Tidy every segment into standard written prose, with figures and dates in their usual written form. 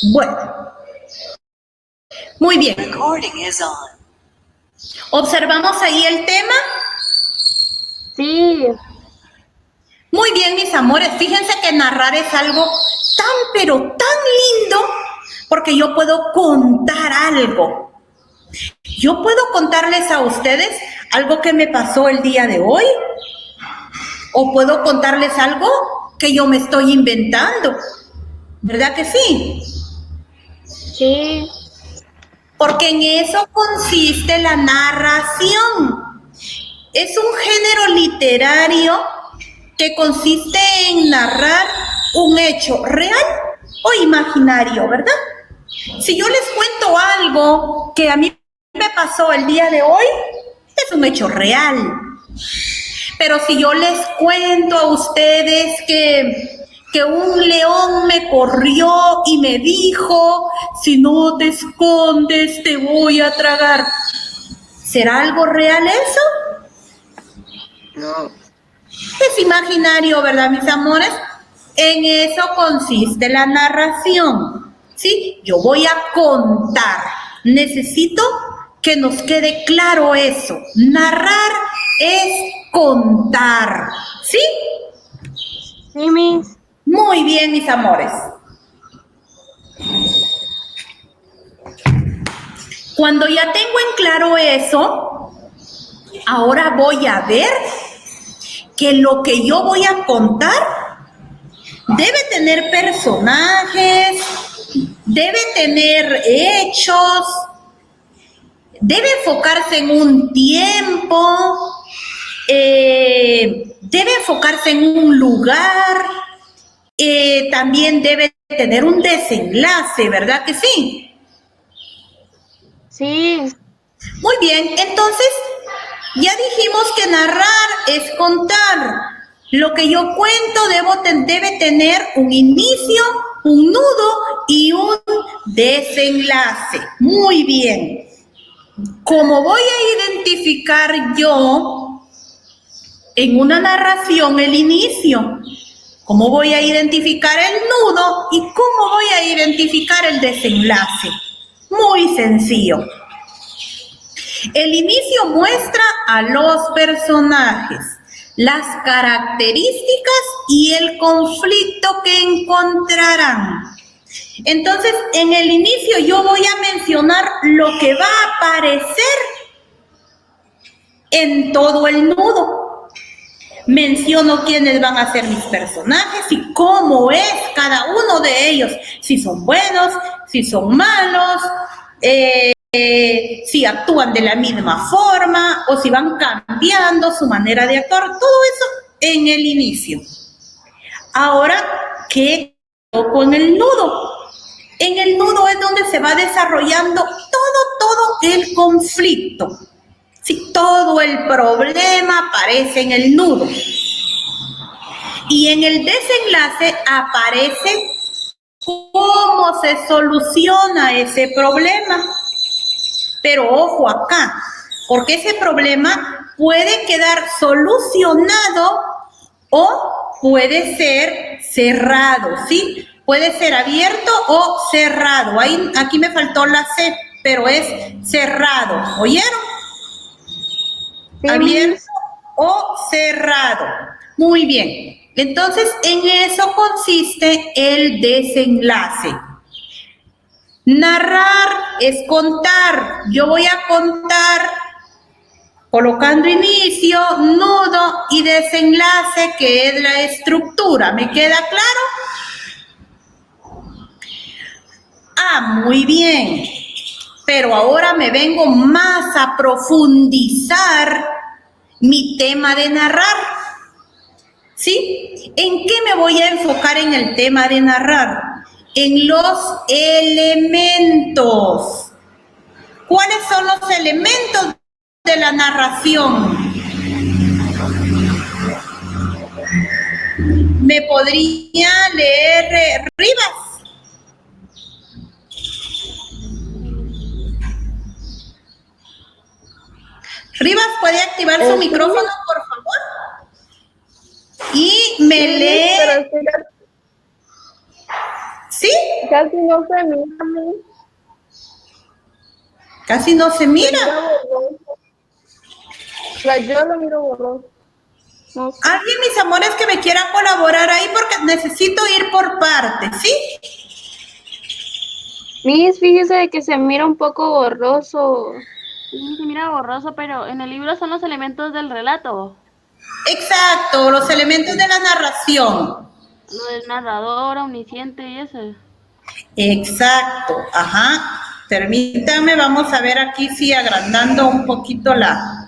Bueno, muy bien. ¿Observamos ahí el tema? Sí. Muy bien, mis amores. Fíjense que narrar es algo tan, pero tan lindo, porque yo puedo contar algo. Yo puedo contarles a ustedes algo que me pasó el día de hoy, o puedo contarles algo que yo me estoy inventando. ¿Verdad que sí? Sí. Porque en eso consiste la narración. Es un género literario que consiste en narrar un hecho real o imaginario, ¿verdad? Si yo les cuento algo que a mí me pasó el día de hoy, es un hecho real. Pero si yo les cuento a ustedes que un león me corrió y me dijo, si no te escondes te voy a tragar, ¿será algo real eso? No. Es imaginario, ¿verdad, mis amores? En eso consiste la narración, ¿sí? Yo voy a contar. Necesito que nos quede claro eso. Narrar es contar, ¿sí? Sí, Miss. Muy bien, mis amores. Cuando ya tengo en claro eso, ahora voy a ver que lo que yo voy a contar debe tener personajes, debe tener hechos, debe enfocarse en un tiempo, debe enfocarse en un lugar, también debe tener un desenlace, ¿verdad que sí? Sí. Muy bien, entonces ya dijimos que narrar es contar. Lo que yo cuento debe tener un inicio, un nudo y un desenlace. Muy bien. ¿Cómo voy a identificar yo en una narración el inicio? ¿Cómo voy a identificar el nudo y cómo voy a identificar el desenlace? Muy sencillo. El inicio muestra a los personajes, las características y el conflicto que encontrarán. Entonces, en el inicio yo voy a mencionar lo que va a aparecer en todo el nudo. Menciono quiénes van a ser mis personajes y cómo es cada uno de ellos, si son buenos, si son malos, si actúan de la misma forma o si van cambiando su manera de actuar, todo eso en el inicio. Ahora, ¿qué con el nudo? En el nudo es donde se va desarrollando todo el conflicto. Sí, todo el problema aparece en el nudo. Y en el desenlace aparece cómo se soluciona ese problema. Pero ojo acá, porque ese problema puede quedar solucionado o puede ser cerrado, ¿sí? Puede ser abierto o cerrado. Ahí, aquí me faltó la C, pero es cerrado. ¿Oyeron? Sí, Abierto Miss. o cerrado. Muy bien. Entonces, en eso consiste el desenlace. Narrar es contar. Yo voy a contar colocando inicio, nudo y desenlace, que es la estructura. ¿Me queda claro? Ah, muy bien. Pero ahora me vengo más a profundizar mi tema de narrar. ¿Sí? ¿En qué me voy a enfocar en el tema de narrar? En los elementos. ¿Cuáles son los elementos de la narración? ¿Me podría leer Rivas? Rivas, ¿puede activar su micrófono, por favor? Y me lee... ¿Sí? Casi no se mira, Miss. Casi no se Se mira. mira borroso. O sea, yo lo miro borroso. No sé. Alguien, mis amores, que me quiera colaborar ahí porque necesito ir por partes, ¿sí? Miss, fíjese de que se mira un poco borroso. Sí, se mira borroso, pero en el libro son los elementos del relato. Exacto, los elementos de la narración. Lo del narrador, omnisciente y eso. Exacto, ajá. Permítanme, vamos a ver aquí si agrandando un poquito la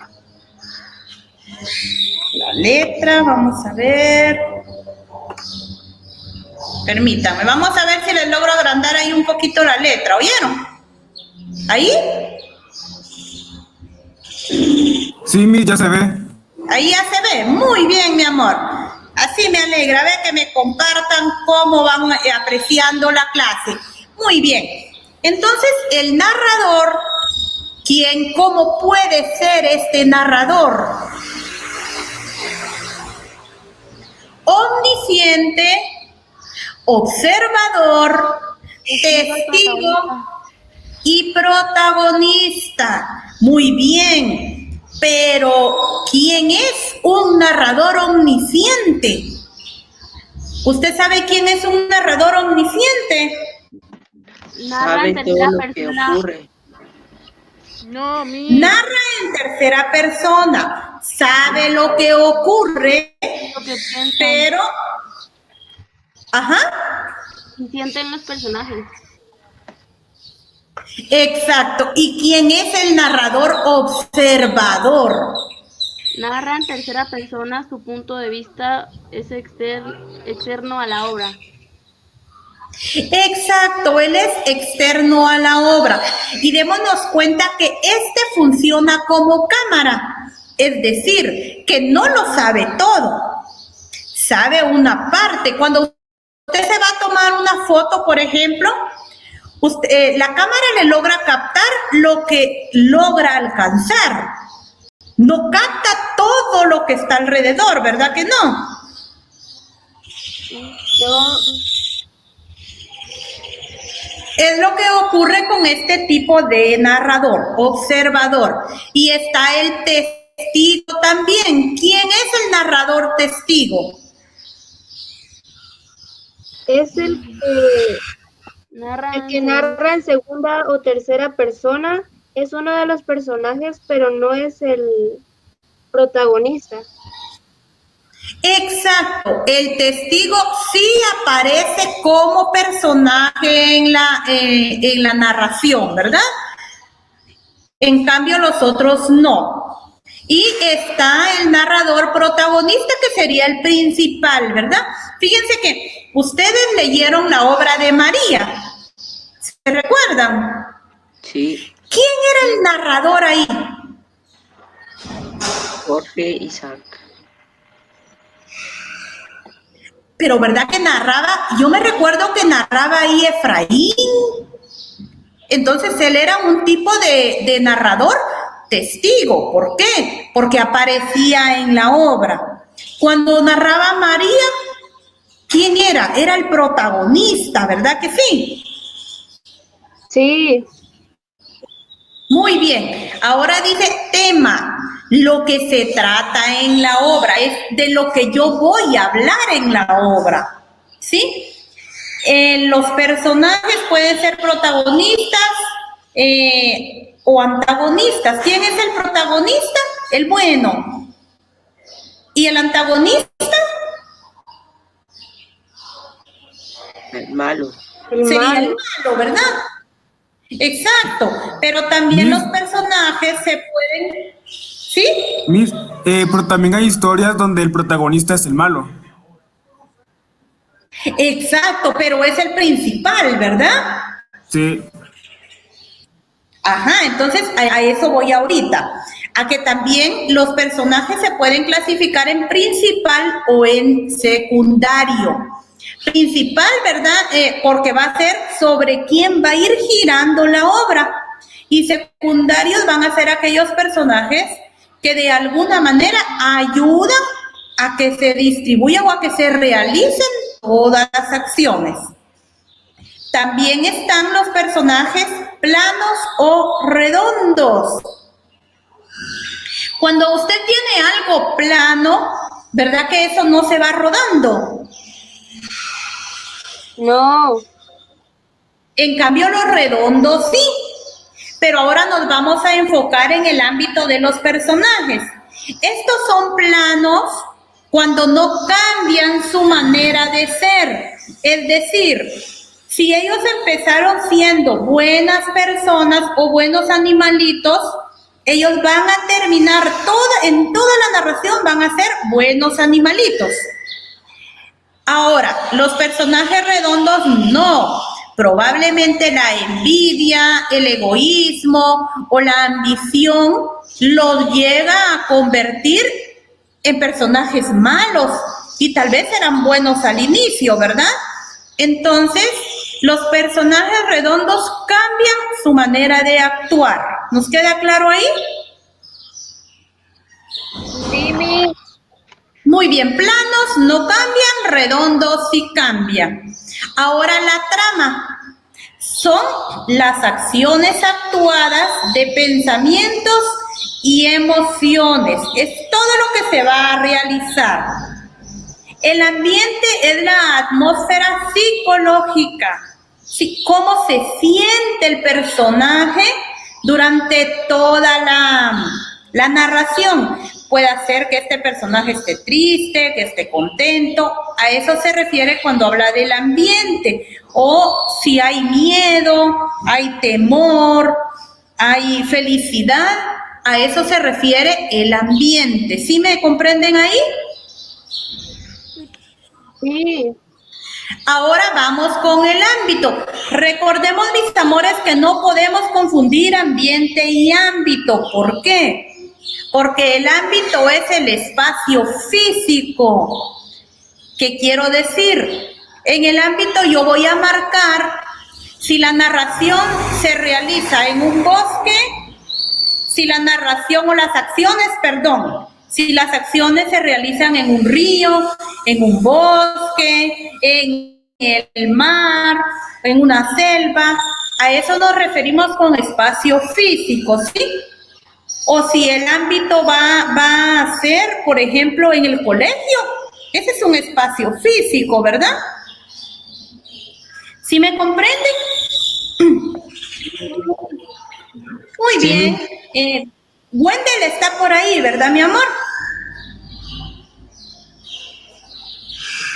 letra, vamos a ver. Permítanme, vamos a ver si les logro agrandar ahí un poquito la letra, ¿oyeron? ¿Ahí? Sí, Miss, ya se ve. Ahí ya se ve, muy bien, mi amor. Así me alegra, ve que me compartan cómo van apreciando la clase. Muy bien. Entonces, el narrador, ¿cómo puede ser este narrador? Omnisciente, observador, testigo y protagonista. Muy bien, pero ¿quién es un narrador omnisciente? ¿Usted sabe quién es un narrador omnisciente? Narra en Sabe todo tercera lo que persona. ocurre. No, mi. Narra en tercera persona, sabe lo que ocurre, Lo que piensan pero... Ajá, y sienten los personajes. exacto. ¿Y quién es el narrador observador? Narra en tercera persona, su punto de vista es externo a la obra. Exacto, él es externo a la obra. Y démonos cuenta que este funciona como cámara, es decir, que no lo sabe todo, sabe una parte. Cuando usted se va a tomar una foto, por ejemplo, la cámara le logra captar lo que logra alcanzar. No capta todo lo que está alrededor, ¿verdad que no? No, Es lo que ocurre con este tipo de narrador, observador. Y está el testigo también. ¿Quién es el narrador testigo? es el Narra que narra en segunda o tercera persona. Es uno de los personajes, pero no es el protagonista. Exacto, el testigo sí aparece como personaje en la narración, ¿verdad? En cambio, los otros no. Y está el narrador protagonista, que sería el principal, ¿verdad? Fíjense que ustedes leyeron la obra de María. ¿Se recuerdan? Sí, ¿Quién era el narrador ahí? Jorge Isaac. Pero ¿verdad que narraba? Yo me recuerdo que narraba ahí Efraín. Entonces él era un tipo de narrador testigo. ¿Por qué? Porque aparecía en la obra. Cuando narraba María, ¿quién era? Era el protagonista, ¿verdad que sí? Sí, Muy bien. Ahora dice tema. Lo que se trata en la obra es de lo que yo voy a hablar en la obra. ¿Sí? Los personajes pueden ser protagonistas o antagonistas. ¿Quién es el protagonista? El bueno. ¿Y el antagonista? El malo. el Sería malo. el malo, ¿verdad? Exacto. Pero también Miss. los personajes se pueden... ¿Sí? Miss, pero también hay historias donde el protagonista es el malo. Exacto, pero es el principal, ¿verdad? Sí. Ajá, entonces a eso voy ahorita. A que también los personajes se pueden clasificar en principal o en secundario. Principal, ¿verdad? Porque va a ser sobre quién va a ir girando la obra. Y secundarios van a ser aquellos personajes que de alguna manera ayudan a que se distribuyan o a que se realicen todas las acciones. También están los personajes planos o redondos. Cuando usted tiene algo plano, ¿verdad que eso no se va rodando? No. En cambio, los redondos sí. Pero ahora nos vamos a enfocar en el ámbito de los personajes. Estos son planos cuando no cambian su manera de ser. Es decir, si ellos empezaron siendo buenas personas o buenos animalitos, ellos van a terminar en toda la narración van a ser buenos animalitos. Ahora, los personajes redondos no. Probablemente la envidia, el egoísmo o la ambición los llega a convertir en personajes malos y tal vez eran buenos al inicio, ¿verdad? Entonces, los personajes redondos cambian su manera de actuar. ¿Nos queda claro ahí? Sí, Miss. Muy bien, planos no cambian, redondos sí cambian. Ahora la trama son las acciones actuadas de pensamientos y emociones. Es todo lo que se va a realizar. El ambiente es la atmósfera psicológica. Sí, cómo se siente el personaje durante toda la narración. Puede ser que este personaje esté triste, que esté contento. A eso se refiere cuando habla del ambiente. O si hay miedo, hay temor, hay felicidad. A eso se refiere el ambiente. ¿Sí me comprenden ahí? Sí. Ahora vamos con el ámbito. Recordemos, mis amores, que no podemos confundir ambiente y ámbito. ¿Por qué? Porque el ámbito es el espacio físico. ¿Qué quiero decir? En el ámbito yo voy a marcar si la narración se realiza en un bosque, si la narración o las acciones, perdón, si las acciones se realizan en un río, en un bosque, en el mar, en una selva, a eso nos referimos con espacio físico, ¿sí? O si el ámbito va a ser, por ejemplo, en el colegio, ese es un espacio físico, ¿verdad? ¿Sí me comprenden? Muy Sí, bien. Wendell está por ahí, ¿verdad, mi amor?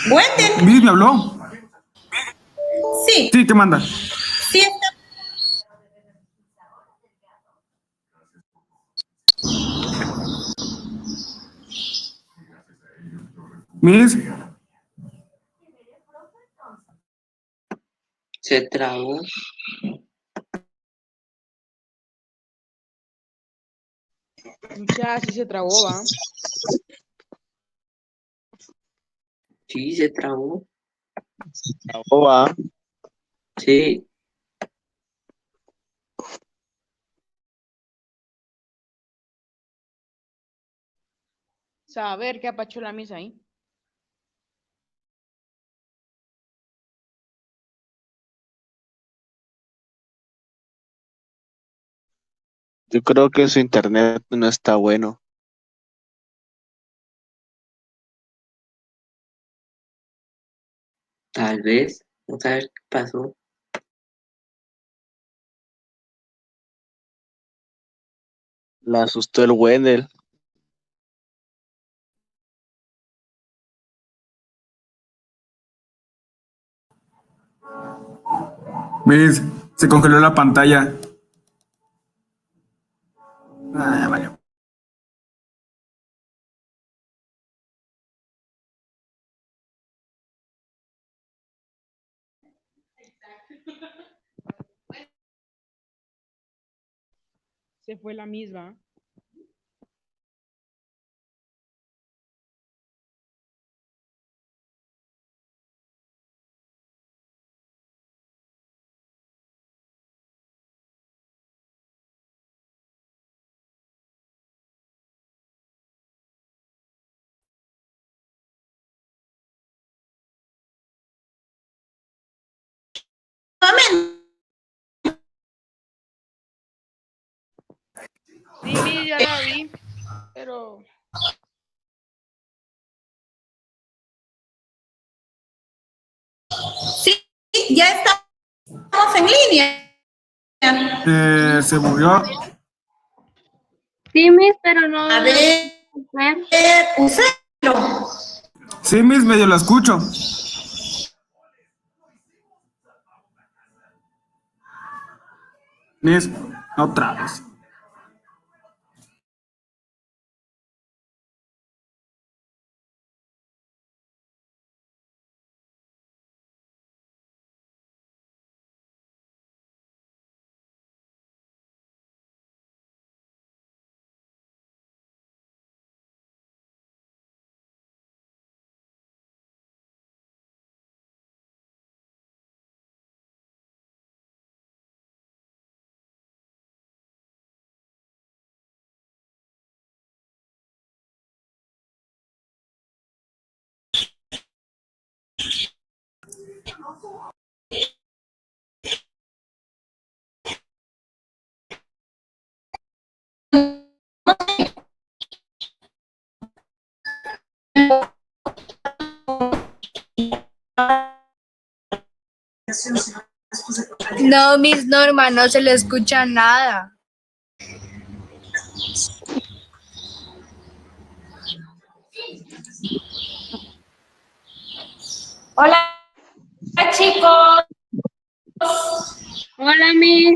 Wendell, Miss, ¿me habló? sí, Sí, ¿qué manda? sí está. Miss, se trabó. Ya, sí se trabó, ¿va? Sí, se trabó. Oa, Sí, Saber qué apachó la misa ahí. yo creo que su internet no está bueno. tal vez. No sabes qué pasó. La asustó el Wendell. Miss, se congeló la pantalla. Ah, vale. Se fue la misma. Sí, Miss, ya la vi, pero Sí, ya estamos en línea. Se murió. Sí, Miss, pero no. A ver, úselo. Sí, Miss, medio lo escucho. Miss, otra vez. No, Miss Norma, no se le escucha nada. Hola, chicos. Hola, Miss.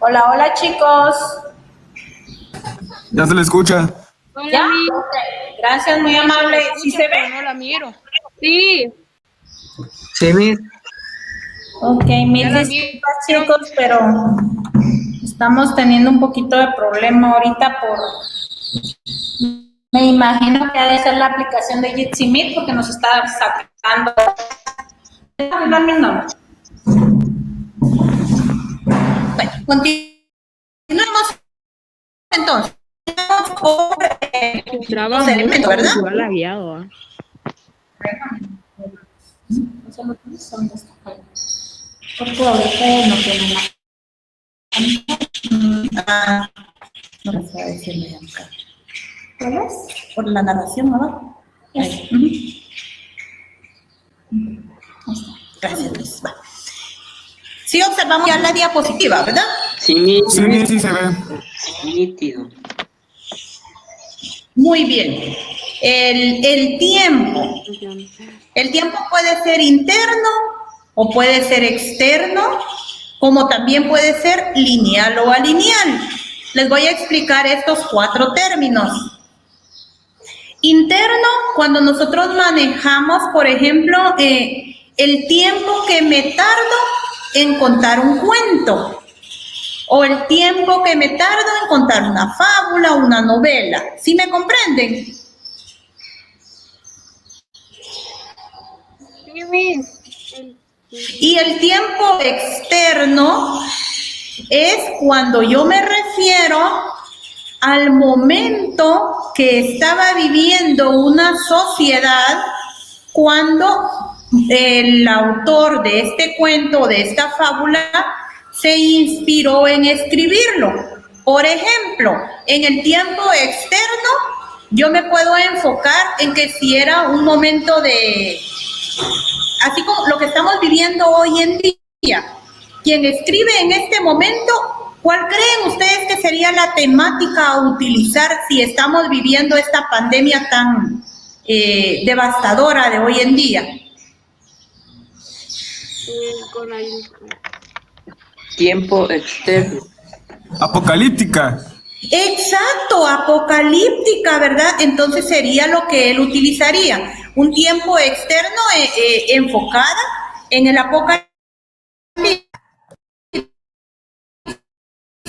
Hola, hola, chicos. Ya se le escucha. Hola, ¿Ya? Miss. Ok, gracias, muy sí, se la amable. ¿Sí escucha, se pero ve? no la miro. Sí. Sí, Miss. Ok, Ya mil la disculpas, miro, chicos, Miss. pero estamos teniendo un poquito de problema ahorita me imagino que ha de ser la aplicación de Jitsi Meet porque nos está sacando. Dame un nombre. Bueno, continuemos entonces. Por Traba los mucho, elementos, ¿verdad? igual lagueado, ¿ah? Porque ahorita no tiene nada. Ah, no les voy a decirle ya acá. ¿Cuál es? Por la narración abajo. Ahí. Ahí está. Gracias, Luis. Va. Sí observamos ya la diapositiva, ¿verdad? Sí, Miss. Sí, Miss, sí se ve. Nítido. Muy bien. El tiempo. El tiempo puede ser interno o puede ser externo, como también puede ser lineal o alineal. Les voy a explicar estos 4 términos. Interno, cuando nosotros manejamos, por ejemplo, el tiempo que me tardo en contar un cuento o el tiempo que me tardo en contar una fábula o una novela. ¿Sí me comprenden? Sí, Miss. Y el tiempo externo es cuando yo me refiero al momento que estaba viviendo una sociedad cuando el autor de este cuento, de esta fábula, se inspiró en escribirlo. Por ejemplo, en el tiempo externo, yo me puedo enfocar en que si era un momento de, así como lo que estamos viviendo hoy en día, quien escribe en este momento, ¿cuál creen ustedes que sería la temática a utilizar si estamos viviendo esta pandemia tan devastadora de hoy en día? Con la Tiempo externo. Apocalíptica. Exacto, apocalíptica, ¿verdad? Entonces sería lo que él utilizaría. Un tiempo externo enfocada en el apocalipsis,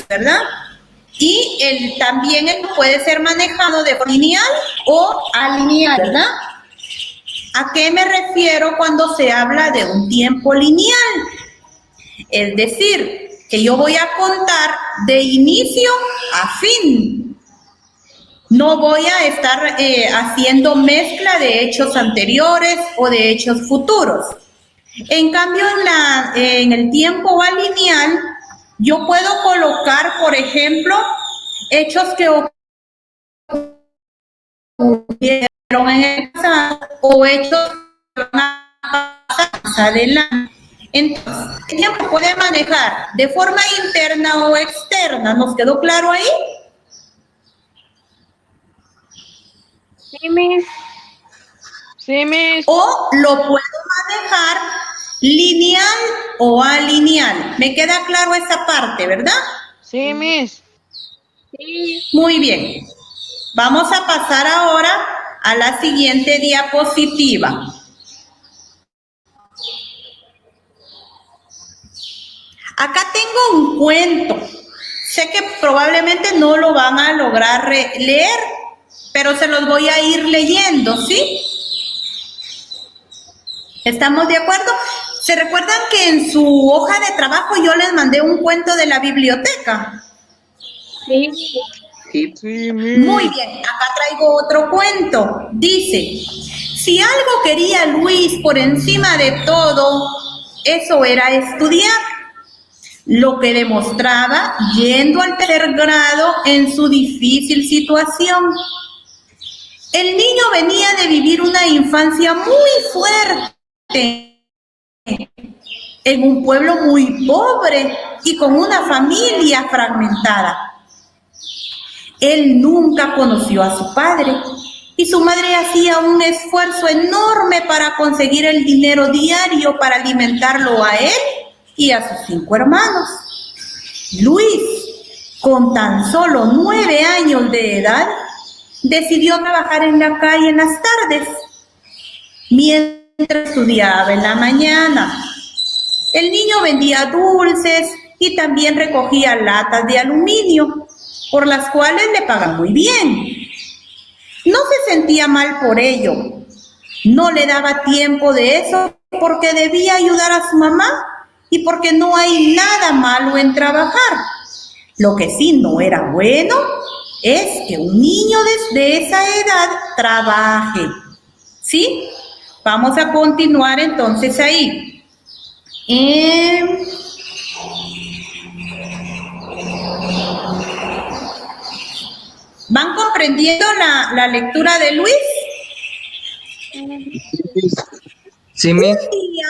¿verdad? Y también puede ser manejado de forma lineal o alineal, ¿verdad? ¿A qué me refiero cuando se habla de un tiempo lineal? Es decir, que yo voy a contar de inicio a fin. No voy a estar haciendo mezcla de hechos anteriores o de hechos futuros. En cambio, en el tiempo alineal, yo puedo colocar, por ejemplo, hechos que ocurrieron en el pasado o hechos que van a pasar más adelante. Entonces, el tiempo puede manejar de forma interna o externa. ¿Nos quedó claro ahí? Sí, Miss. Sí, Miss. O lo puedo manejar lineal o alineal. ¿Me queda claro esa parte, verdad? Sí, Miss. Sí. Muy bien. Vamos a pasar ahora a la siguiente diapositiva. Acá tengo un cuento. Sé que probablemente no lo van a lograr leer, pero se los voy a ir leyendo, ¿sí? ¿Estamos de acuerdo? ¿Se recuerdan que en su hoja de trabajo yo les mandé un cuento de la biblioteca? Sí. Sí. Sí, Miss. Muy bien, acá traigo otro cuento. Dice, si algo quería Luis por encima de todo, eso era estudiar. Lo que demostraba yendo al tercer grado en su difícil situación. El niño venía de vivir una infancia muy fuerte en un pueblo muy pobre y con una familia fragmentada. Él nunca conoció a su padre y su madre hacía un esfuerzo enorme para conseguir el dinero diario para alimentarlo a él y a sus 5 hermanos. Luis, con tan solo 9 años de edad, decidió trabajar en la calle en las tardes, mientras estudiaba en la mañana. El niño vendía dulces y también recogía latas de aluminio, por las cuales le pagan muy bien. No se sentía mal por ello. No le daba tiempo de eso porque debía ayudar a su mamá y porque no hay nada malo en trabajar. Lo que sí no era bueno es que un niño de esa edad trabaje. ¿Sí? Vamos a continuar entonces ahí. ¿Van comprendiendo la lectura de Luis? Sí, Miss. Un día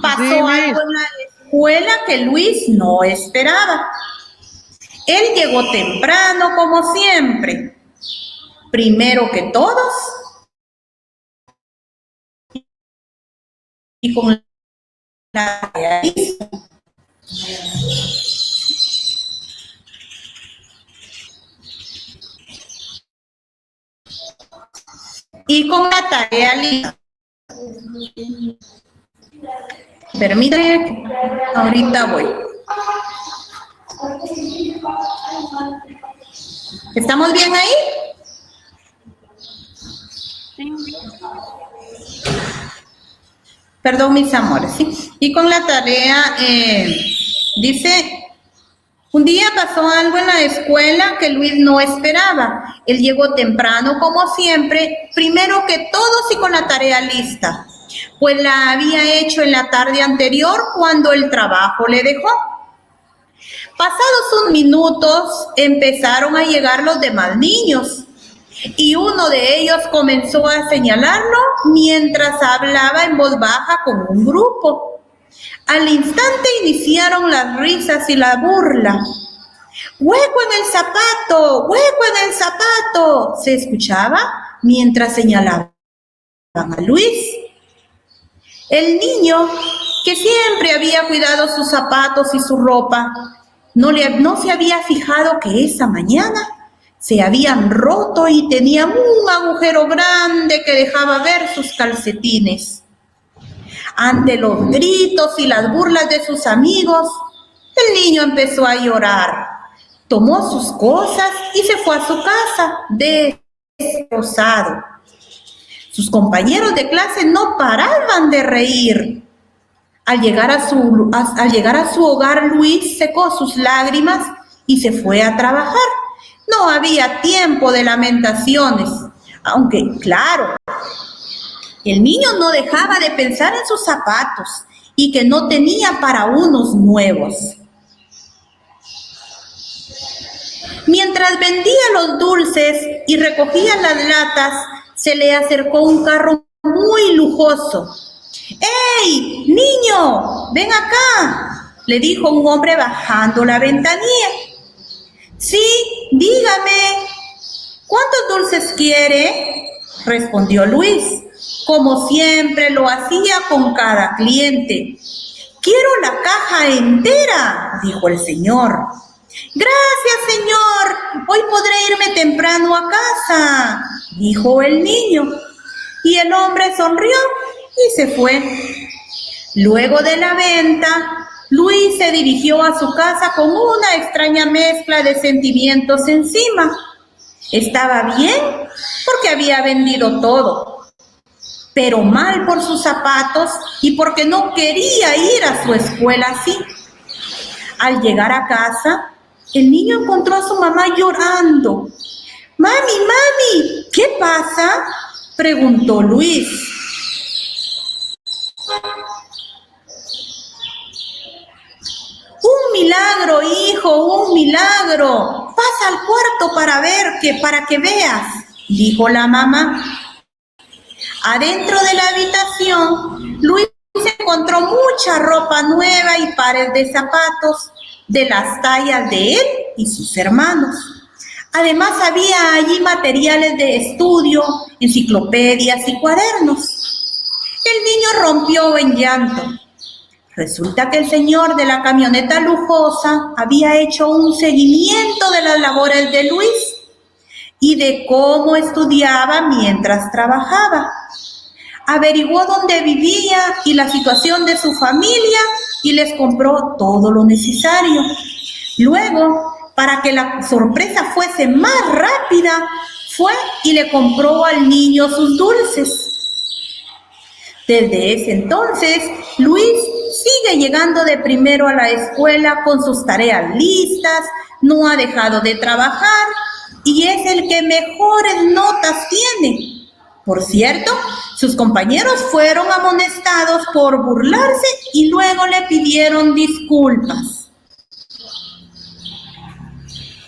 pasó Sí, algo Miss. en la escuela que Luis no esperaba. Él llegó temprano como siempre. Primero que todos y con la tarea lista. Y con la tarea lista. Permítame, ahorita voy. ¿Estamos bien ahí? Perdón, mis amores, ¿sí? Y con la tarea, dice, un día pasó algo en la escuela que Luis no esperaba. Él llegó temprano, como siempre, primero que todos y con la tarea lista, pues la había hecho en la tarde anterior cuando el trabajo le dejó. Pasados unos minutos, empezaron a llegar los demás niños y uno de ellos comenzó a señalarlo mientras hablaba en voz baja con un grupo. Al instante iniciaron las risas y la burla. ¡Hueco en el zapato! ¡Hueco en el zapato! Se escuchaba mientras señalaban a Luis. El niño que siempre había cuidado sus zapatos y su ropa, no se había fijado que esa mañana se habían roto y tenían un agujero grande que dejaba ver sus calcetines. Ante los gritos y las burlas de sus amigos, el niño empezó a llorar. Tomó sus cosas y se fue a su casa, destrozado. Sus compañeros de clase no paraban de reír. Al llegar a su hogar, Luis secó sus lágrimas y se fue a trabajar. No había tiempo de lamentaciones, aunque, claro, el niño no dejaba de pensar en sus zapatos y que no tenía para unos nuevos. Mientras vendía los dulces y recogía las latas, se le acercó un carro muy lujoso. ¡Ey, niño! ¡Ven acá!, le dijo un hombre bajando la ventanilla. Sí, dígame. ¿Cuántos dulces quiere?, respondió Luis, como siempre lo hacía con cada cliente. Quiero la caja entera, dijo el señor. Gracias, señor. Hoy podré irme temprano a casa, dijo el niño. Y el hombre sonrió y se fue. Luego de la venta, Luis se dirigió a su casa con una extraña mezcla de sentimientos encima. Estaba bien porque había vendido todo, pero mal por sus zapatos y porque no quería ir a su escuela así. Al llegar a casa, el niño encontró a su mamá llorando. Mami, ¿qué pasa?, preguntó Luis. Un milagro, hijo, un milagro. Pasa al cuarto para que veas, dijo la mamá. Adentro de la habitación, Luis encontró mucha ropa nueva y pares de zapatos de las tallas de él y sus hermanos. Además, había allí materiales de estudio, enciclopedias y cuadernos. El niño rompió en llanto. Resulta que el señor de la camioneta lujosa había hecho un seguimiento de las labores de Luis y de cómo estudiaba mientras trabajaba. Averiguó dónde vivía y la situación de su familia y les compró todo lo necesario. Luego, para que la sorpresa fuese más rápida, fue y le compró al niño sus dulces. Desde ese entonces, Luis sigue llegando de primero a la escuela con sus tareas listas, no ha dejado de trabajar y es el que mejores notas tiene. Por cierto, sus compañeros fueron amonestados por burlarse y luego le pidieron disculpas.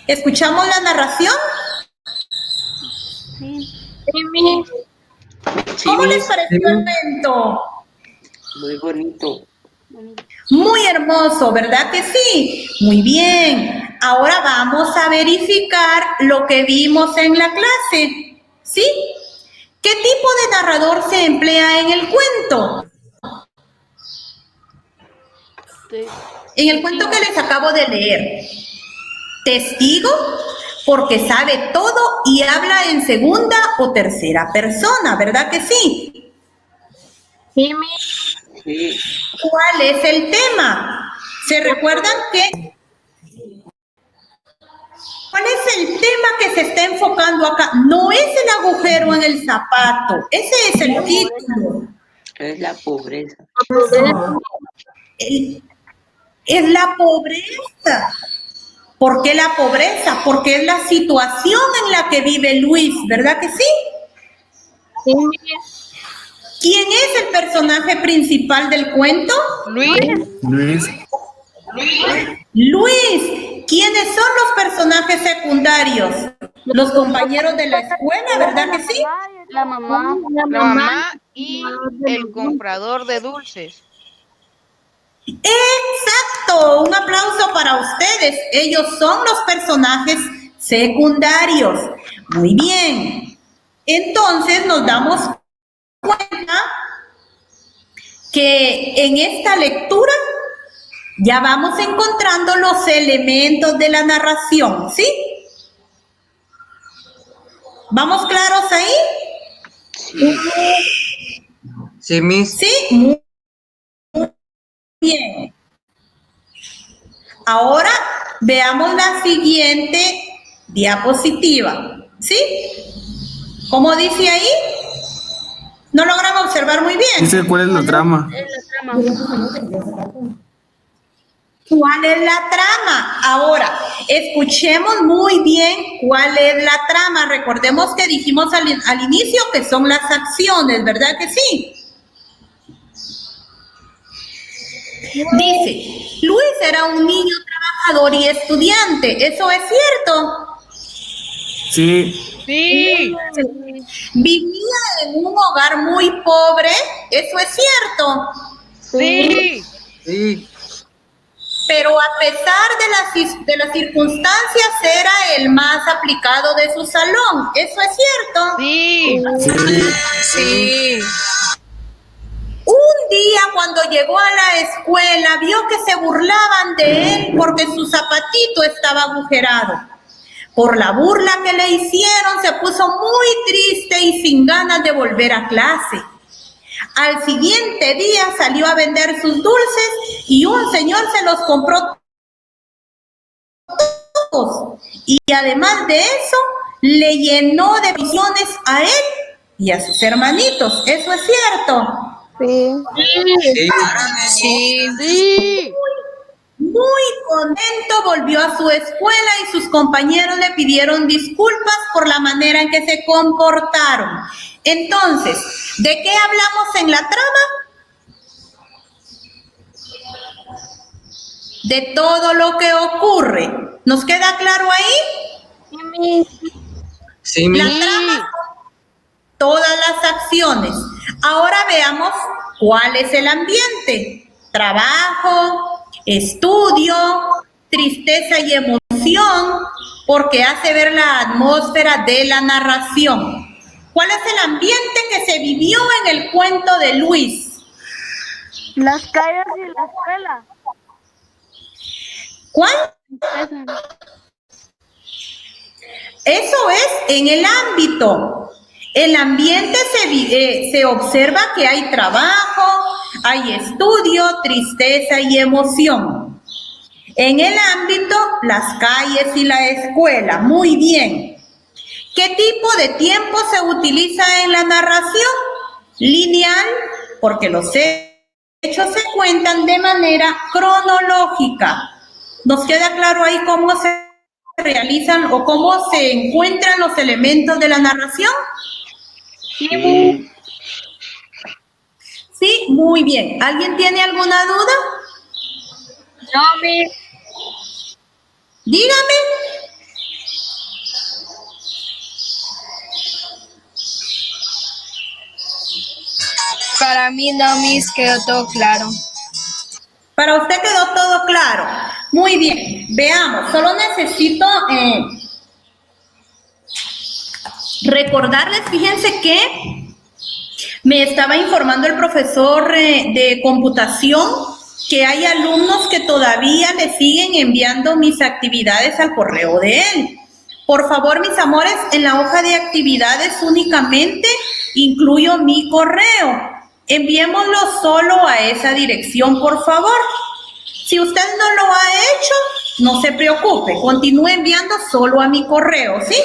¿Escuchamos la narración? Sí. ¿Cómo les pareció el cuento? Muy bonito. Muy hermoso, ¿verdad que sí? Muy bien. Ahora vamos a verificar lo que vimos en la clase, ¿sí? ¿Qué tipo de narrador se emplea en el cuento? En el cuento que les acabo de leer. Testigo, porque sabe todo y habla en segunda o tercera persona, ¿verdad que sí? Sí. ¿Cuál es el tema? ¿Se recuerdan qué? ¿Cuál es el tema que se está enfocando acá? No es el agujero en el zapato, ese es el título. Es la pobreza. Es la pobreza. ¿Por qué la pobreza? Porque es la situación en la que vive Luis, ¿verdad que sí? Sí. ¿Quién es el personaje principal del cuento? Luis. Luis. ¿Quiénes son los personajes secundarios? Los compañeros de la escuela, ¿verdad que sí? La mamá. La mamá y el comprador de dulces. Exacto, un aplauso para ustedes. Ellos son los personajes secundarios. Muy bien. Entonces nos damos cuenta que en esta lectura ya vamos encontrando los elementos de la narración, ¿sí? ¿Vamos claros ahí? Sí, Miss. Sí, muy bien. Ahora veamos la siguiente diapositiva, ¿sí? ¿Cómo dice ahí? No logramos observar muy bien. Dice cuál es la trama. ¿Cuál es la trama? Ahora, escuchemos muy bien cuál es la trama. Recordemos que dijimos al inicio que son las acciones, ¿verdad que sí? Dice, Luis era un niño trabajador y estudiante. ¿Eso es cierto? Sí, Sí. Vivía en un hogar muy pobre. ¿Eso es cierto? Sí. Sí. Pero a pesar de las circunstancias era el más aplicado de su salón. ¿Eso es cierto? Sí. Sí. Un día cuando llegó a la escuela vio que se burlaban de él porque su zapatito estaba agujerado. Por la burla que le hicieron se puso muy triste y sin ganas de volver a clase. Al siguiente día salió a vender sus dulces y un señor se los compró todos. Y además de eso, le llenó de visiones a él y a sus hermanitos. ¿Eso es cierto? Sí. Sí. Sí. Muy contento volvió a su escuela y sus compañeros le pidieron disculpas por la manera en que se comportaron. Entonces, ¿de qué hablamos en la trama? De todo lo que ocurre. ¿Nos queda claro ahí? Sí, La Miss. trama, todas las acciones. Ahora veamos cuál es el ambiente. Trabajo, estudio, tristeza y emoción, porque hace ver la atmósfera de la narración. ¿Cuál es el ambiente que se vivió en el cuento de Luis? Las calles y la escuela. ¿Cuál? Esa. Eso es en el ámbito. El ambiente se observa que hay trabajo, hay estudio, tristeza y emoción. En el ámbito, las calles y la escuela. Muy bien. ¿Qué tipo de tiempo se utiliza en la narración? Lineal, porque los hechos se cuentan de manera cronológica. ¿Nos queda claro ahí cómo se realizan o cómo se encuentran los elementos de la narración? Sí. Sí, muy bien. ¿Alguien tiene alguna duda? No, Miss. Dígame. Para mí no, Miss, quedó todo claro. Para usted quedó todo claro. Muy bien. Veamos. Solo necesito recordarles, fíjense que me estaba informando el profesor de computación que hay alumnos que todavía le siguen enviando mis actividades al correo de él. Por favor, mis amores, en la hoja de actividades únicamente incluyo mi correo. Enviémoslo solo a esa dirección, por favor. Si usted no lo ha hecho, no se preocupe, continúe enviando solo a mi correo, ¿sí?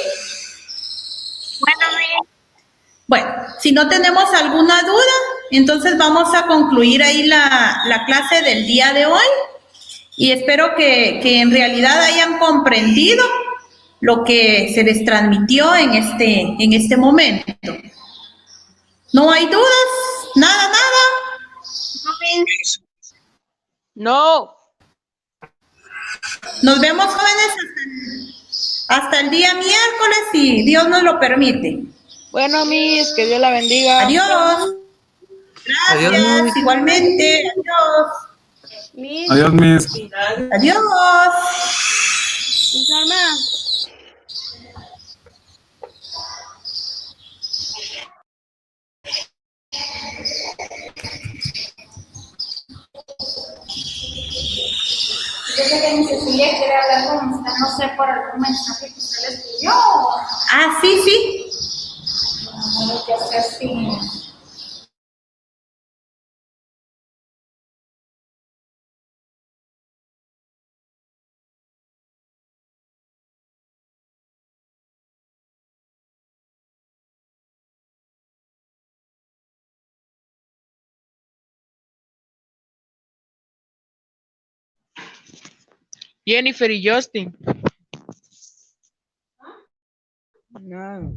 Bueno, si no tenemos alguna duda, entonces vamos a concluir ahí la clase del día de hoy y espero que en realidad hayan comprendido lo que se les transmitió en este momento. ¿No hay dudas? ¿Nada, nada? No. Nos vemos, jóvenes, hasta el día miércoles, si Dios nos lo permite. Bueno, Miss, que Dios la bendiga. Adiós. Gracias, Adiós, Miss. igualmente. Adiós. Miss, adiós, Miss. Adiós. Miss Norma. no sé, por algún mensaje que usted le escribió. Ah, sí. No, que hacer así. Jennifer y Justin. No.